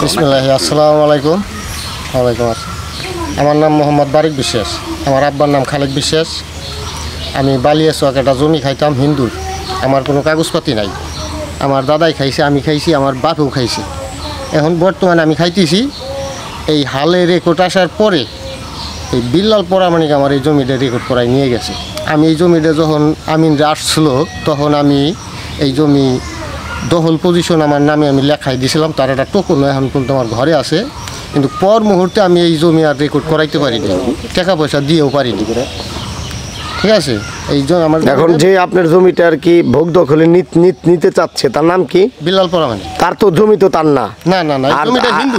বিসমিল্লাহ, আসসালামু আলাইকুম। ওয়ালাইকুম আসসালাম। আমার নাম মোহাম্মদ বারিক বিশ্বাস, আমার আব্বার নাম খালেক বিশ্বাস। আমি বালিয়াচক একটা জমি খাইতাম হিন্দুর। আমার কোনো কাগজপাতি নাই। আমার দাদাই খাইছে, আমি খাইছি, আমার বাপেও খাইছে। এখন বর্তমানে আমি খাইতেছি। এই হালে রেকর্ড আসার পরে এই বিল্লাল পরামানিক আমার এই জমিটা রেকর্ড করায় নিয়ে গেছে। আমি এই জমিটা যখন আমিনরা আসছিল তখন আমি এই জমি দখল পজিশন আমার নামে আমি লেখাই দিয়েছিলাম। তার একটা টোকন এখন পর্যন্ত আমার ঘরে আছে, কিন্তু পর মুহূর্তে আমি এই জমি আর রেকর্ড করাইতে পারিনি, টাকা পয়সা দিয়েও পারিনি। ঠিক আছে, এই জন্য আমার এখন যে আপনার জমিটা আর কি ভোগ দখলে নিতে চাচ্ছে তার নাম কি? বিল্লাল পরামানিক। তার তো জমি তো তার না। না না না, জমিটা হিন্দু।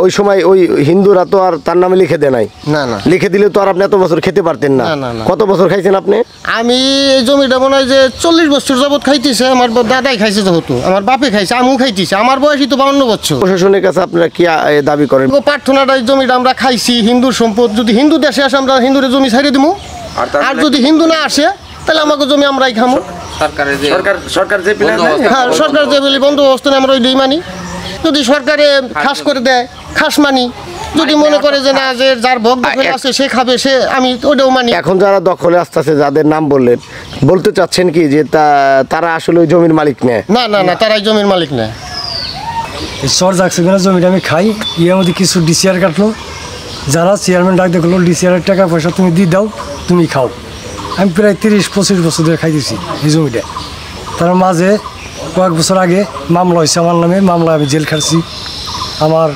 ওই সময় ওই হিন্দুরা তো আর তার নামে লিখে দেয় নাই। না না, লিখে দিলে তো আর আপনি এত বছর খেতে পারতেন না। কত বছর খাইছেন আপনি? আমি এই জমিটা মনে হয় যে 40 বছর যাবত খাইতেছে। আমার দাদাই খাইছে, যেহেতু আমার বাপে খাইছে, আমিও খাইতেছি। আমার বয়সই তো 52 বছর। প্রশাসনের কাছে আপনারা কি দাবি করেন? প্রার্থনাটা এই জমিটা আমরা খাইছি, হিন্দুর সম্পদ। যদি হিন্দু দেশে আসে আমরা হিন্দুরে জমি ছাড়িয়ে দিব, আর যদি হিন্দু না আসে তাহলে আমাকে জমি আমরাই খামো। সরকার যে হ্যাঁ, সরকার যে বলি বন্দোবস্ত আমরা ওইটাই মানি। যদি সরকারে খাস করে দেয় খাস মানি, যদি মনে করে যে না, যে যার ভোগ দখলে আছে সে খাবে, সে আমি ওইটাও মানি। এখন যারা দখলে আসতেছে, যাদের নাম বললেন, বলতে চাচ্ছেন কি যে তারা আসলে ওই জমির মালিক নেয়? না না না, তারাই জমির মালিক না। চর যাচ্ছে কিনা জমিটা আমি খাই, ইয়ের মধ্যে কিছু ডিসিআর কাটলো। যারা চেয়ারম্যান ডাক দেখলো, ডিসিআরের টাকা পয়সা তুমি দিয়ে দাও, তুমি খাও। আমি প্রায় 30-25 বছর ধরে খাইতেছি এই জমিটা। তার মাঝে কয়েক বছর আগে মামলা হয়েছে আমার নামে। মামলা আমি জেল খাটছি। আমার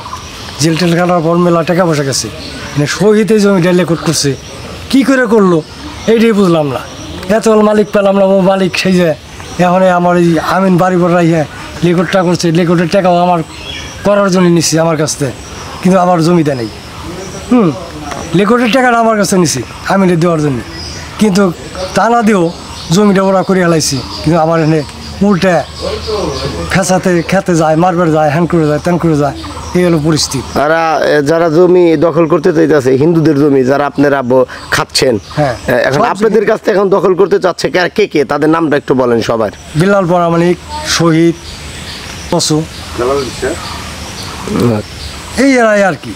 জেল টেল খাটার পর মেলা টাকা পয়সা গেছে। মানে শহীদ এই জমিটা রেকর্ড করছে, কী করে করলো এইটাই বুঝলাম না। এত মালিক পেলাম না, ও মালিক সেই যে এখন আমার এই আমিন বাড়ি বড় ইয়ে রেকর্ডটা করছে। রেকর্ডের টাকাও আমার করার জন্য নিচ্ছি আমার কাছ থেকে, কিন্তু আমার জমিটা নেই। রেকর্ডের টাকাটা আমার কাছে নিছি আমিনের দেওয়ার জন্য, কিন্তু তা না দিয়েও জমিটা ওরা করে হেলাইছি। কিন্তু আমার এখানে উল্টে ফেঁচাতে খেতে যায়, মারবার যায়, হ্যান করে যায়, ত্যান করে যায়। এই হলো পরিস্থিতি। যারা জমি দখল করতে চাইতেছে, হিন্দুদের জমি যারা আপনারা খাচ্ছেন, হ্যাঁ, এখন আপনাদের কাছ থেকে এখন দখল করতে চাচ্ছে কে কে? তাদের নামটা একটু বলেন সবার। বিল্লাল পরামানিক, শহীদ, পশু, এই এরাই আর কি।